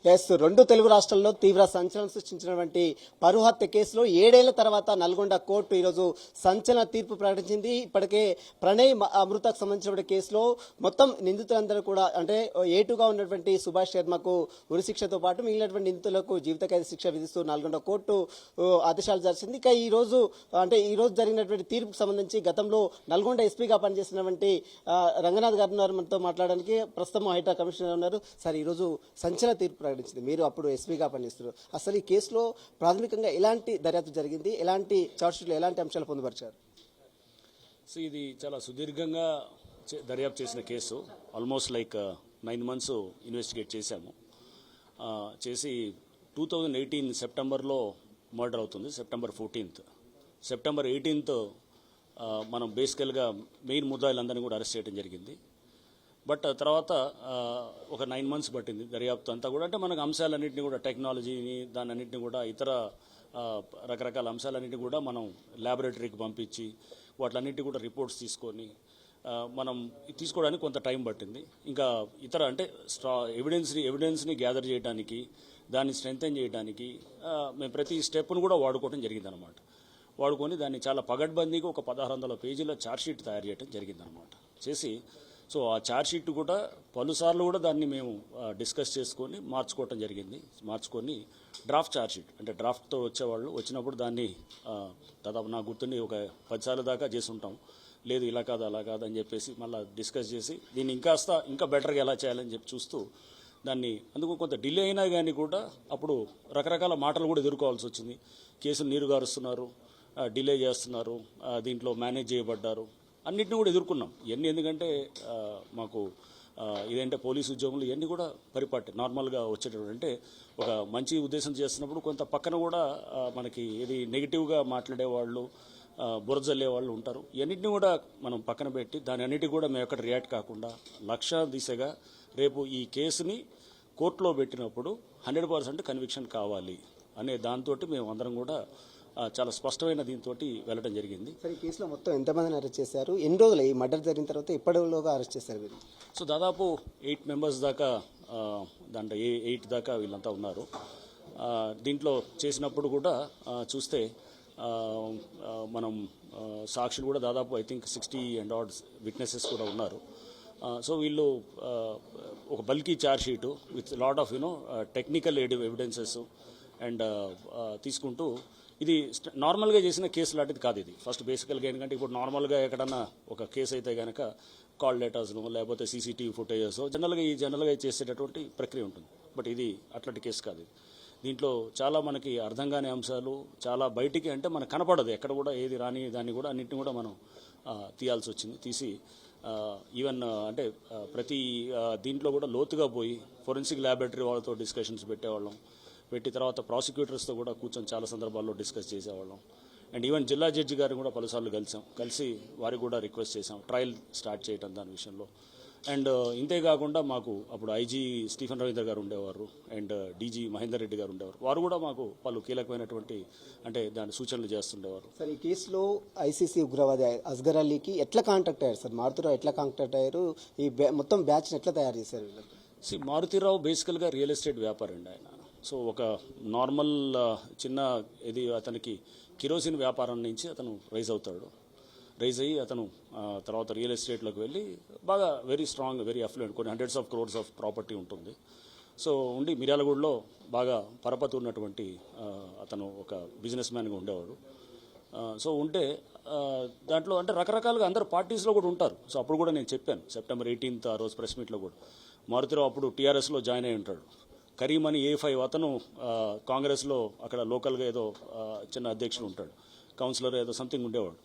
Yes, రెండు తెలుగు రాష్ట్రాల్లో తీవ్ర సంచలనం సృష్టించినటువంటి పరువు హత్య కేసులో 7 ఏళ్ల తర్వాత నల్గొండ కోర్టు ఈరోజు సంచలన తీర్పు ప్రకటించింది. ఇప్పటికే ప్రణయ్ అమృతకు సంబంధించిన కేసులో మొత్తం నిందితులందరూ కూడా అంటే ఏటుగా ఉన్నటువంటి సుభాష్ శర్మకు ఉరిశిక్షతో పాటు మిగిలినటువంటి నిందితులకు జీవిత ఖైదు శిక్ష విధిస్తూ నల్గొండ కోర్టు ఆదేశాలు జరిచింది. ఇక ఈ రోజు జరిగినటువంటి తీర్పుకు సంబంధించి గతంలో నల్గొండ ఎస్పీగా పనిచేసినటువంటి రంగనాథ్ గారు ఉన్నారు మనతో మాట్లాడడానికి. ప్రస్తుతం హైటా కమిషనర్ ఉన్నారు. సార్, ఈరోజు సంచలన తీర్పు ప్రకటించింది. మీరు అప్పుడు ఎస్పీగా పనిచేస్తున్నారు. అసలు ఈ కేసులో ప్రాథమికంగా ఎలాంటి దర్యాప్తు జరిగింది, ఎలాంటి చార్జ్షీట్లో ఎలాంటి అంశాలు పొందుపరిచారు? సో ఇది చాలా సుదీర్ఘంగా దర్యాప్తు చేసిన కేసు. ఆల్మోస్ట్ 9 months ఇన్వెస్టిగేట్ చేశాము. చేసి 2018 సెప్టెంబర్లో మర్డర్ అవుతుంది. September 14th. September 18th మనం బేసికల్గా మెయిన్ ముద్దాయిలందరినీ కూడా అరెస్ట్ చేయడం జరిగింది. బట్ తర్వాత ఒక 9 months పట్టింది దర్యాప్తు అంతా కూడా. అంటే మనకు అంశాలన్నింటినీ కూడా టెక్నాలజీని దాని అన్నింటినీ కూడా ఇతర రకరకాల అంశాలన్నింటినీ కూడా మనం ల్యాబొరేటరీకి పంపించి వాటిలన్నింటినీ కూడా రిపోర్ట్స్ తీసుకొని మనం తీసుకోవడానికి కొంత టైం పట్టింది. ఇంకా ఇతర అంటే ఎవిడెన్స్ని గ్యాదర్ చేయడానికి, దాన్ని స్ట్రెంథెన్ చేయడానికి మేము ప్రతి స్టెప్ను కూడా వాడుకోవడం జరిగిందనమాట. వాడుకొని దాన్ని చాలా పగడ్బందీగా ఒక 1600 పేజీల ఛార్జ్షీట్ తయారు చేయడం జరిగిందనమాట. చేసి సో ఆ ఛార్జ్షీట్ కూడా పలుసార్లు కూడా దాన్ని మేము డిస్కస్ చేసుకొని మార్చుకోవటం జరిగింది. మార్చుకొని డ్రాఫ్ట్ ఛార్జ్షీట్ అంటే డ్రాఫ్ట్తో వచ్చేవాళ్ళు వచ్చినప్పుడు దాన్ని దాదాపు నాకు గుర్తుండి ఒక 10 సార్లు దాకా చేసి ఉంటాం. లేదు ఇలా కాదు అలా కాదు అని చెప్పేసి మళ్ళీ డిస్కస్ చేసి దీన్ని ఇంకా బెటర్గా ఎలా చేయాలని చెప్పి చూస్తూ దాన్ని అందుకు కొంత డిలే అయినా కానీ కూడా అప్పుడు రకరకాల మాటలు కూడా ఎదుర్కోవాల్సి వచ్చింది. కేసులు నీరుగారుస్తున్నారు, డిలే చేస్తున్నారు, దీంట్లో మేనేజ్ చేయబడ్డారు, అన్నింటినీ కూడా ఎదుర్కొన్నాం. ఇవన్నీ ఎందుకంటే మాకు ఇదేంటే పోలీసు ఉద్యోగులు ఇవన్నీ కూడా పరిపాటి నార్మల్గా వచ్చేటప్పుడు అంటే ఒక మంచి ఉద్దేశం చేస్తున్నప్పుడు కొంత పక్కన కూడా మనకి ఇది నెగిటివ్గా మాట్లాడేవాళ్ళు, బురజల్లే వాళ్ళు ఉంటారు. ఇవన్నింటినీ కూడా మనం పక్కన పెట్టి దాని అన్నిటికీ కూడా మేము ఎక్కడ రియాక్ట్ కాకుండా లక్ష్య దిశగా రేపు ఈ కేసుని కోర్టులో పెట్టినప్పుడు 100% కన్విక్షన్ కావాలి అనే దాంతో మేము అందరం కూడా చాలా స్పష్టమైన దీంతో వెళ్ళడం జరిగింది. సరే, ఈ కేసులో మొత్తం ఎంతమందిని అరెస్ట్ చేశారు? ఎన్ని రోజులు ఈ మర్డర్ జరిగిన తర్వాత ఎప్పటిలోగా అరెస్ట్ చేశారు మీరు? సో దాదాపు 8 members దాకా దాంట్లో 8 దాకా వీళ్ళంతా ఉన్నారు. దీంట్లో చేసినప్పుడు కూడా చూస్తే మనం సాక్షులు కూడా దాదాపు I think 60 and odd witnesses కూడా ఉన్నారు. సో వీళ్ళు ఒక bulky charge sheet with lot of technical evidences and తీసుకుంటూ ఇది నార్మల్గా చేసిన కేసు లాంటిది కాదు. ఇది ఫస్ట్ బేసికల్గా ఎందుకంటే ఇప్పుడు నార్మల్గా ఎక్కడన్నా ఒక కేసు అయితే కనుక కాల్ లెటర్స్ను లేకపోతే CCTV ఫుటేజెస్ జనరల్గా చేసేటటువంటి ప్రక్రియ ఉంటుంది. బట్ ఇది అట్లాంటి కేసు కాదు. దీంట్లో చాలా మనకి అర్థం కాని అంశాలు చాలా బయటికి అంటే మనకు కనపడదు. ఎక్కడ కూడా ఏది రాని దాన్ని కూడా అన్నింటినీ కూడా మనం తీయాల్సి వచ్చింది. తీసి ఈవెన్ అంటే ప్రతి దీంట్లో కూడా లోతుగా పోయి ఫోరెన్సిక్ ల్యాబొరేటరీ వాళ్ళతో డిస్కషన్స్ పెట్టేవాళ్ళం. పెట్టి తర్వాత ప్రాసిక్యూటర్స్తో కూడా కూర్చొని చాలా సందర్భాల్లో డిస్కస్ చేసేవాళ్ళం. అండ్ ఈవెన్ జిల్లా జడ్జి గారిని కూడా పలుసార్లు కలిసి వారికి కూడా రిక్వెస్ట్ చేసాం ట్రయల్ స్టార్ట్ చేయడం దాని విషయంలో. అండ్ ఇంతేకాకుండా మాకు అప్పుడు IG స్టీఫెన్ రవీంద్ర గారు ఉండేవారు అండ్ DG మహేందర్ రెడ్డి గారు ఉండేవారు. వారు కూడా మాకు పలు కీలకమైనటువంటి అంటే దాని సూచనలు చేస్తుండేవారు. సార్, ఈ కేసులో ICC ఉగ్రవాది అస్గర్ అలీకి ఎట్లా కాంటాక్ట్ అయ్యారు సార్? మారుతిరావు ఎట్లా కాంటాక్ట్ అయ్యారు? ఈ మొత్తం బ్యాచ్ని ఎట్లా తయారు చేశారు? మారుతిరావు బేసికల్గా రియల్ ఎస్టేట్ వ్యాపారం అండి ఆయన. సో ఒక నార్మల్ చిన్న ఇది అతనికి కిరోసిన్ వ్యాపారం నుంచి అతను రైజ్ అయ్యి అతను తర్వాత రియల్ ఎస్టేట్లోకి వెళ్ళి బాగా వెరీ స్ట్రాంగ్, వెరీ అఫ్లూయెంట్, కొన్ని hundreds of crores of property ఉంటుంది. సో ఉండి మిర్యాలగూడలో బాగా పరపతి ఉన్నటువంటి అతను ఒక బిజినెస్ మ్యాన్గా ఉండేవాడు. సో ఉంటే దాంట్లో అంటే రకరకాలుగా అందరు పార్టీస్లో కూడా ఉంటారు. సో అప్పుడు కూడా నేను చెప్పాను September 18th ఆ రోజు ప్రెస్ మీట్లో కూడా మారుతిరావు అప్పుడు TRSలో జాయిన్ అయి ఉంటాడు. కరీం అని A5 అతను కాంగ్రెస్లో అక్కడ లోకల్గా ఏదో చిన్న అధ్యక్షుడు ఉంటాడు, కౌన్సిలర్ ఏదో సంథింగ్ ఉండేవాడు.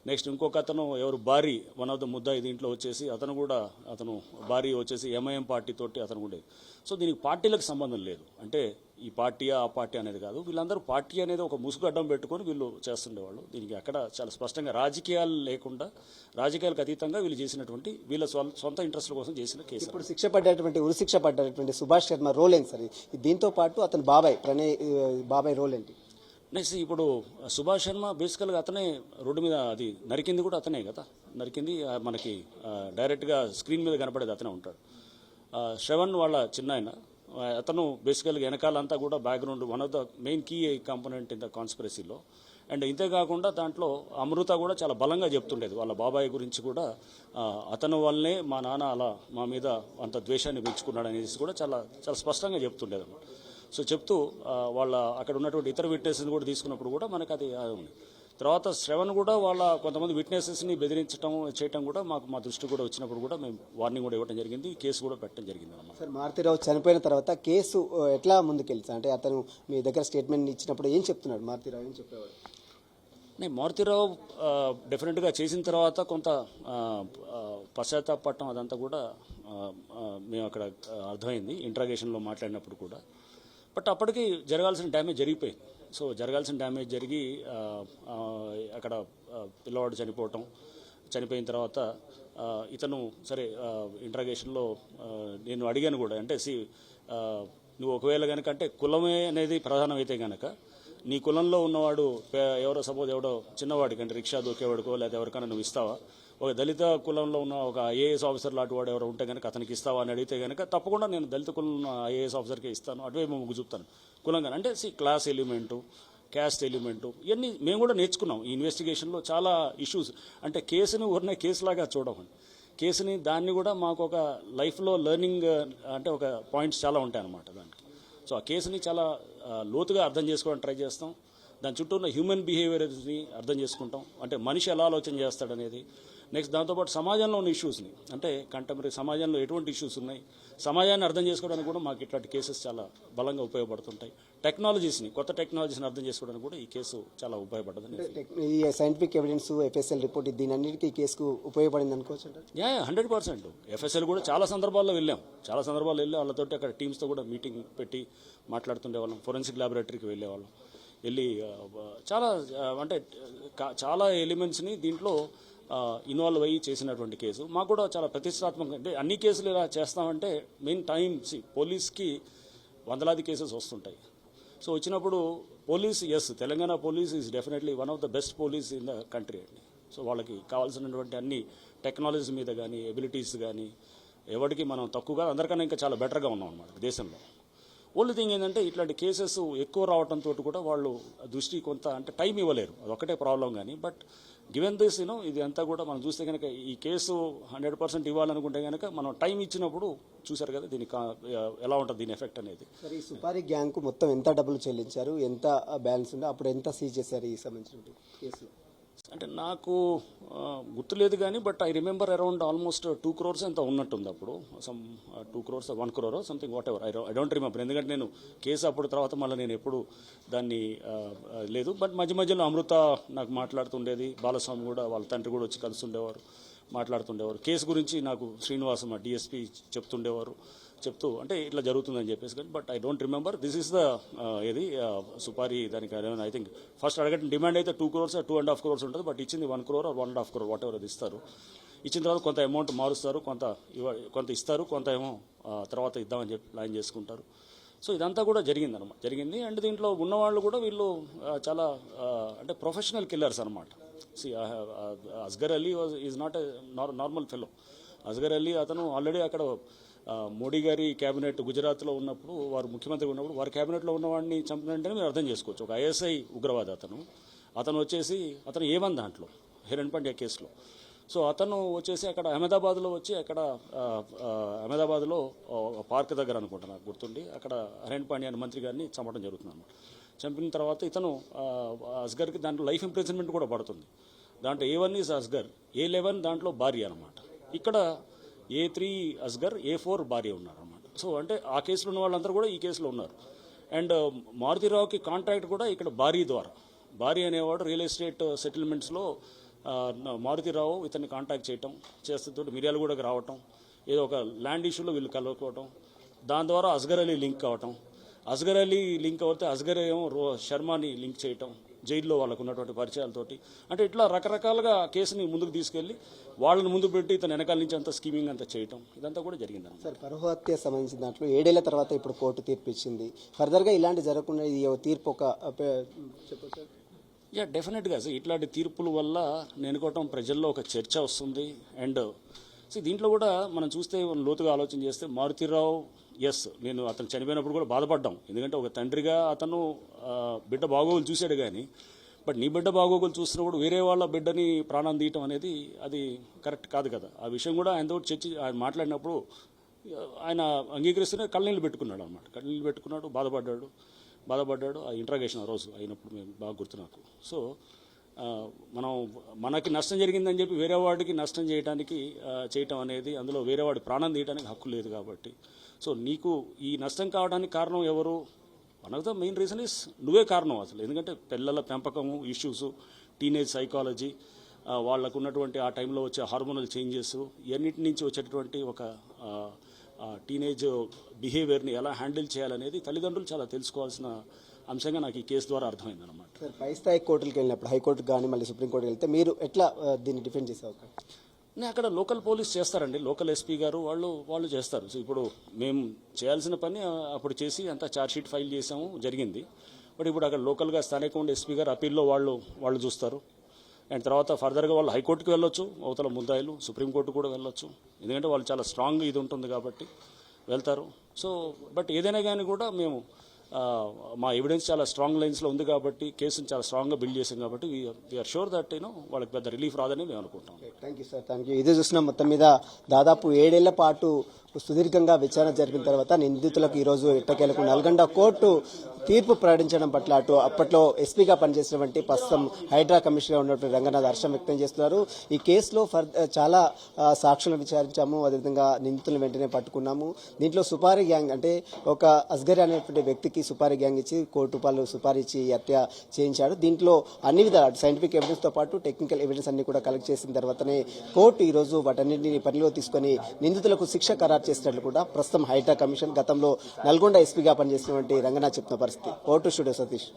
నెక్స్ట్ ఇంకొక అతను ఎవరు భారీ వన్ ఆఫ్ ద ముద్దాయి దీంట్లో వచ్చేసి అతను భారీ వచ్చేసి MIM పార్టీ తోటి అతను ఉండేది. సో దీనికి పార్టీలకు సంబంధం లేదు. అంటే ఈ పార్టీయా ఆ పార్టీ అనేది కాదు. వీళ్ళందరూ పార్టీ అనేది ఒక ముసుగు అడ్డం పెట్టుకొని వీళ్ళు చేస్తుండేవాళ్ళు. దీనికి అక్కడ చాలా స్పష్టంగా రాజకీయాలు లేకుండా రాజకీయాలకు అతీతంగా వీళ్ళు చేసినటువంటి వీళ్ళ సొంత ఇంట్రెస్ట్ల కోసం చేసిన కేసు. ఇప్పుడు ఉరిశిక్ష పడ్డటువంటి సుభాష్ శర్మ రోల్ ఏంటి సార్? దీంతో పాటు అతని బాబాయ్ రోల్ ఏంటి? నెక్స్ట్ ఇప్పుడు సుభాష్ శర్మ బేసికల్గా అతనే రోడ్డు మీద అది నరికింది కూడా అతనే కదా, నరికింది మనకి డైరెక్ట్గా స్క్రీన్ మీద కనపడేది అతనే ఉంటాడు. శ్రవణ్ వాళ్ళ చిన్నాయన అతను బేసికల్గా వెనకాలంతా కూడా background one of the main key component in the కాన్స్పిరసీలో. అండ్ ఇంతేకాకుండా దాంట్లో అమృత కూడా చాలా బలంగా చెప్తుండేది వాళ్ళ బాబాయ్ గురించి కూడా, అతను వల్లనే మా నాన్న అలా మా మీద అంత ద్వేషాన్ని పెంచుకున్నాడు అనేసి కూడా చాలా చాలా స్పష్టంగా చెప్తుండేది అన్నమాట. సో చెప్తూ వాళ్ళ అక్కడ ఉన్నటువంటి ఇతర విట్నెస్ని కూడా తీసుకున్నప్పుడు కూడా మనకు అది ఉంది. తర్వాత శ్రవణ్ కూడా వాళ్ళ కొంతమంది విట్నెసెస్ని బెదిరించడం చేయటం కూడా మా దృష్టి కూడా వచ్చినప్పుడు కూడా మేము వార్నింగ్ కూడా ఇవ్వడం జరిగింది, కేసు కూడా పెట్టడం జరిగింది అన్నమాట. సార్, మారుతిరావు చనిపోయిన తర్వాత కేసు ఎట్లా ముందుకెళ్తా అంటే అతను మీ దగ్గర స్టేట్మెంట్ ఇచ్చినప్పుడు ఏం చెప్తున్నాడు మారుతిరావు, ఏం చెప్పేవాడు? మారుతిరావు డెఫినెట్గా చేసిన తర్వాత కొంత పశ్చాత్తాపడటం అదంతా కూడా మేము అక్కడ అర్థమైంది ఇంట్రాగేషన్లో మాట్లాడినప్పుడు కూడా. బట్ అప్పటికి జరగాల్సిన డ్యామేజ్ జరిగిపోయింది. సో జరగాల్సిన డ్యామేజ్ జరిగి అక్కడ పిల్లవాడు చనిపోయిన తర్వాత ఇతను సరే ఇంట్రాగేషన్లో నేను అడిగాను కూడా, అంటే నువ్వు ఒకవేళ కనుక అంటే కులమే అనేది ప్రధానమైతే కనుక నీ కులంలో ఉన్నవాడు ఎవరో సపోజ్ ఎవడో చిన్నవాడికి అంటే రిక్షా దొక్కేవాడికో లేదా ఎవరికైనా నువ్వు ఇస్తావా? ఒక దళిత కులంలో ఉన్న ఒక ఐఏఎస్ ఆఫీసర్ లాంటి వాడు ఎవరు ఉంటే కనుక అతనికి ఇస్తావా అని అడిగితే కనుక తప్పకుండా నేను దళిత కులం ఉన్న ఐఏఎస్ ఆఫీసర్కే ఇస్తాను, అటువైపు మొగ్గు చూపుతాను కులంగా. అంటే క్లాస్ ఎలిమెంటు, క్యాస్ట్ ఎలిమెంటు ఇవన్నీ మేము కూడా నేర్చుకున్నాం ఈ ఇన్వెస్టిగేషన్లో. చాలా ఇష్యూస్ అంటే కేసుని ఊరినే కేసులాగా చూడమండి, కేసుని దాన్ని కూడా మాకు ఒక లైఫ్లో లెర్నింగ్ అంటే ఒక పాయింట్స్ చాలా ఉంటాయి అన్నమాట దానికి. సో ఆ కేసుని చాలా లోతుగా అర్థం చేసుకోవడానికి ట్రై చేస్తాం. దాని చుట్టూ ఉన్న హ్యూమన్ బిహేవియర్ని అర్థం చేసుకుంటాం, అంటే మనిషి ఎలా ఆలోచన చేస్తాడనేది. నెక్స్ట్ దాంతోపాటు సమాజంలో ఉన్న ఇష్యూస్ని, అంటే కంటెంపరీ సమాజంలో ఎటువంటి ఇష్యూస్ ఉన్నాయి, సమాజాన్ని అర్థం చేసుకోవడానికి కూడా మాకు ఇట్లాంటి కేసెస్ చాలా బలంగా ఉపయోగపడుతుంటాయి. కొత్త టెక్నాలజీస్ని అర్థం చేసుకోవడానికి కూడా ఈ కేసు చాలా ఉపయోగపడుతుంది. ఈ సైంటిఫిక్ ఎవిడెన్స్, ఎఫ్ఎస్ఎల్ రిపోర్ట్ దీని అన్నిటికీ ఈ కేసుకు ఉపయోగపడింది అనుకోవచ్చు. 100% ఎఫ్ఎస్ఎల్ కూడా చాలా సందర్భాల్లో వెళ్ళాం వాళ్ళతోటి అక్కడ టీమ్స్తో కూడా మీటింగ్ పెట్టి మాట్లాడుతుండేవాళ్ళం. ఫోరెన్సిక్ ల్యాబొరేటరీకి వెళ్ళి చాలా అంటే చాలా ఎలిమెంట్స్ని దీంట్లో ఇన్వాల్వ్ అయ్యి చేసినటువంటి కేసు. మాకు కూడా చాలా ప్రతిష్టాత్మకంగా, అంటే అన్ని కేసులు ఇలా చేస్తామంటే మెయిన్ పోలీస్కి వందలాది కేసెస్ వస్తుంటాయి. సో వచ్చినప్పుడు Telangana police is definitely one of the best police in the country అండి. సో వాళ్ళకి కావాల్సినటువంటి అన్ని టెక్నాలజీస్ మీద కానీ ఎబిలిటీస్ కానీ ఎవరికి మనం తక్కువగా అందరికన్నా ఇంకా చాలా బెటర్గా ఉన్నాం అన్నమాట దేశంలో. ఓన్లీ థింగ్ ఏంటంటే ఇట్లాంటి కేసెస్ ఎక్కువ రావడంతో కూడా వాళ్ళు దృష్టి కొంత అంటే టైం ఇవ్వలేరు, అదొక్కటే ప్రాబ్లం. కానీ బట్ గివెన్ దిస్ ఇది అంతా కూడా మనం చూస్తే కనుక ఈ కేసు 100% ఇవ్వాలనుకుంటే కనుక మనం టైం ఇచ్చినప్పుడు చూసారు కదా దీనికి ఎలా ఉంటుంది దీని ఎఫెక్ట్ అనేది. సరే, ఈ సుపారీ గ్యాంగ్కు మొత్తం ఎంత డబ్బులు చెల్లించారు, ఎంత బ్యాలెన్స్ ఉందో, అప్పుడు ఎంత సీజ్ చేశారు ఈ సంబంధించిన కేసులో? అంటే నాకు గుర్తులేదు కానీ but I remember around almost 2 crores ఎంత ఉన్నట్టుంది అప్పుడు. 2 crores 1 crore something what ever I don't remember, ఎందుకంటే నేను కేసు అప్పుడు తర్వాత మళ్ళీ నేను ఎప్పుడు దాన్ని లేదు. బట్ మధ్యలో అమృత నాకు మాట్లాడుతుండేది, బాలస్వామి కూడా వాళ్ళ తండ్రి కూడా వచ్చి కలుస్తుండేవారు, మాట్లాడుతుండేవారు. కేసు గురించి నాకు శ్రీనివాసం మా డిఎస్పీ చెప్తూ అంటే ఇట్లా జరుగుతుందని చెప్పేసి. కానీ but I don't remember this is the supari దానికి ఐ థింక్ ఫస్ట్ అడగట్టిన డిమాండ్ అయితే 2 crores 2.5 crores ఉంటుంది, బట్ ఇచ్చింది 1 crore or 1.5 crore what ever అది ఇస్తారు. ఇచ్చిన తర్వాత కొంత అమౌంట్ మారుస్తారు, కొంత ఇస్తారు, కొంత ఏమో తర్వాత ఇద్దామని చెప్పి ప్లాన్ చేసుకుంటారు. సో ఇదంతా కూడా జరిగింది. అండ్ దీంట్లో ఉన్నవాళ్ళు కూడా వీళ్ళు చాలా అంటే ప్రొఫెషనల్ కిల్లర్స్ అనమాట. Asghar Ali is not a normal fellow. Asghar Ali అతను ఆల్రెడీ అక్కడ మోడీ గారి క్యాబినెట్ గుజరాత్లో ఉన్నప్పుడు, వారు ముఖ్యమంత్రి ఉన్నప్పుడు వారి క్యాబినెట్లో ఉన్నవాడిని చంపినంటే మీరు అర్థం చేసుకోవచ్చు. ఒక ఐఎస్ఐ ఉగ్రవాది అతను వచ్చేసి అతను ఏమని దాంట్లో హిరణ్ పాండ్యా కేసులో. సో అతను వచ్చేసి అక్కడ అహ్మదాబాద్లో పార్క్ దగ్గర అనుకుంటా నాకు గుర్తుండి, అక్కడ హిరణ్ పాండ్యా అనే మంత్రి గారిని చంపడం జరుగుతుంది అన్నమాట. చంపిన తర్వాత ఇతను అస్గర్కి దాంట్లో లైఫ్ ఇంప్రిజన్మెంట్ కూడా పడుతుంది. దాంట్లో A1 ఈజ్ అస్గర్, A11 దాంట్లో భార్య అనమాట. ఇక్కడ A3 అస్గర్, A4 భార్య ఉన్నారన్నమాట. సో అంటే ఆ కేసులో ఉన్న వాళ్ళందరూ కూడా ఈ కేసులో ఉన్నారు. అండ్ మారుతిరావుకి కాంట్రాక్ట్ కూడా ఇక్కడ భార్య అనేవాడు రియల్ ఎస్టేట్ సెటిల్మెంట్స్లో మారుతిరావు ఇతన్ని కాంటాక్ట్ చేస్తుంటే మిర్యాల కూడా రావటం, ఏదో ఒక ల్యాండ్ ఇష్యూలో వీళ్ళు కలుపుకోవటం, దాని ద్వారా అస్గర్ అలీ లింక్ అవటం, అస్గర్ అలీ లింక్ అవుతే అస్గర్ ఏమో శర్మని లింక్ చేయటం, జైల్లో వాళ్ళకు ఉన్నటువంటి పరిచయాలతోటి. అంటే ఇట్లా రకరకాలుగా కేసుని ముందుకు తీసుకెళ్లి వాళ్ళని ముందు పెట్టి ఇతను వెనకాల నుంచి అంతా స్కీమింగ్ అంతా చేయటం, ఇదంతా కూడా జరిగింది. సార్, పరువు హత్య సంబంధించిన దాంట్లో 7 ఏళ్ల తర్వాత ఇప్పుడు కోర్టు తీర్పు ఇచ్చింది. ఫర్దర్గా ఇలాంటి జరగకుండా ఈ తీర్పు చెప్పచ్చు. డెఫినెట్గా ఇట్లాంటి తీర్పుల వల్ల నేను అనుకోవటం ప్రజల్లో ఒక చర్చ వస్తుంది. అండ్ దీంట్లో కూడా మనం చూస్తే లోతుగా ఆలోచన చేస్తే మారుతిరావు ఎస్, నేను అతను చనిపోయినప్పుడు కూడా బాధపడ్డాం. ఎందుకంటే ఒక తండ్రిగా అతను బిడ్డ బాగోగులు చూశాడు కానీ, బట్ నీ బిడ్డ బాగోగులు చూసినప్పుడు వేరే వాళ్ళ బిడ్డని ప్రాణం తీయటం అనేది అది కరెక్ట్ కాదు కదా. ఆ విషయం కూడా ఆయనతో ఆయన మాట్లాడినప్పుడు ఆయన అంగీకరిస్తూనే కళ్ళనీళ్ళు పెట్టుకున్నాడు అనమాట. కళ్ళనీళ్ళు పెట్టుకున్నాడు, బాధపడ్డాడు. ఆ ఇంట్రాగేషన్ ఆ రోజు అయినప్పుడు మేము బాగా గుర్తు నాకు. సో మనకి నష్టం జరిగిందని చెప్పి వేరే వాడికి నష్టం చేయటం అనేది, అందులో వేరే వాడి ప్రాణం తీయడానికి హక్కు లేదు కాబట్టి, సో నీకు ఈ నష్టం కావడానికి కారణం ఎవరు? One of the main reason is నువ్వే కారణం అసలు. ఎందుకంటే పిల్లల పెంపకము ఇష్యూస్, టీనేజ్ సైకాలజీ, వాళ్ళకు ఉన్నటువంటి ఆ టైంలో వచ్చే హార్మోనల్ చేంజెస్, ఇవన్నిటి నుంచి వచ్చేటటువంటి ఒక టీనేజ్ బిహేవియర్ని ఎలా హ్యాండిల్ చేయాలనేది తల్లిదండ్రులు చాలా తెలుసుకోవాల్సిన అంశంగా నాకు ఈ కేసు ద్వారా అర్థమైందన్నమాట. సార్, పై స్థాయి కోర్టులకు వెళ్ళినప్పుడు, హైకోర్టుకు కానీ మళ్ళీ సుప్రీంకోర్టుకి వెళ్తే మీరు ఎట్లా దీన్ని డిఫెండ్ చేసే అవకాశం? నేను అక్కడ లోకల్ పోలీస్ చేస్తారండి, లోకల్ ఎస్పీ గారు వాళ్ళు చేస్తారు. సో ఇప్పుడు మేము చేయాల్సిన పని అప్పుడు చేసి అంతా ఛార్జ్షీట్ ఫైల్ చేసాము, జరిగింది. బట్ ఇప్పుడు అక్కడ లోకల్గా స్థానికంగా ఉండే ఎస్పీ గారు అప్పీల్లో వాళ్ళు చూస్తారు. అండ్ తర్వాత ఫర్దర్గా వాళ్ళు హైకోర్టుకి వెళ్ళొచ్చు, అవతల ముద్దాయిలు సుప్రీంకోర్టు కూడా వెళ్ళొచ్చు. ఎందుకంటే వాళ్ళు చాలా స్ట్రాంగ్ ఇది ఉంటుంది కాబట్టి వెళ్తారు. సో బట్ ఏదైనా కానీ కూడా మేము మా ఎవిడెన్స్ చాలా స్ట్రాంగ్ లైన్స్లో ఉంది కాబట్టి, కేసును చాలా స్ట్రాంగ్గా బిల్డ్ చేసాం కాబట్టి వీఆర్ షూర్ దట్ వాళ్ళకి పెద్ద రిలీఫ్ రాదని మేము అనుకుంటాం. Thank you sir, thank you. ఇదే చూసిన మొత్తం మీద దాదాపు 7 ఏళ్ల పాటు సుదీర్ఘంగా విచారణ జరిపిన తర్వాత నిందితులకు ఈరోజు ఎట్టకేలకు నల్గొండ కోర్టు తీర్పు ప్రకటించడం పట్ల అప్పట్లో ఎస్పీగా పనిచేసినటువంటి ప్రస్తుతం హైడ్రా కమిషనర్గా ఉన్నటువంటి రంగనాథ్ హర్షం వ్యక్తం చేస్తున్నారు. ఈ కేసులో చాలా సాక్షులను విచారించాము, అదేవిధంగా నిందితులను వెంటనే పట్టుకున్నాము. దీంట్లో సుపారీ గ్యాంగ్ అంటే ఒక అస్గర్ అనేటువంటి వ్యక్తికి సుపారీ గ్యాంగ్ ఇచ్చి ₹1 కోటి సుపారీ ఇచ్చి హత్య చేయించాడు. దీంట్లో అన్ని విధాలు సైంటిఫిక్ ఎవిడెన్స్తో పాటు టెక్నికల్ ఎవిడెన్స్ అన్ని కూడా కలెక్ట్ చేసిన తర్వాతనే కోర్టు ఈరోజు వాటన్నింటినీ పరిలో తీసుకొని నిందితులకు శిక్ష ఖరారు చేసినట్లు కూడా ప్రస్తుతం హైడ్రా కమిషన్ గతంలో నల్గొండ ఎస్పీగా పనిచేసినటువంటి రంగనాథ్ చెప్తున్న పరిస్థితి. Vote studio Satish.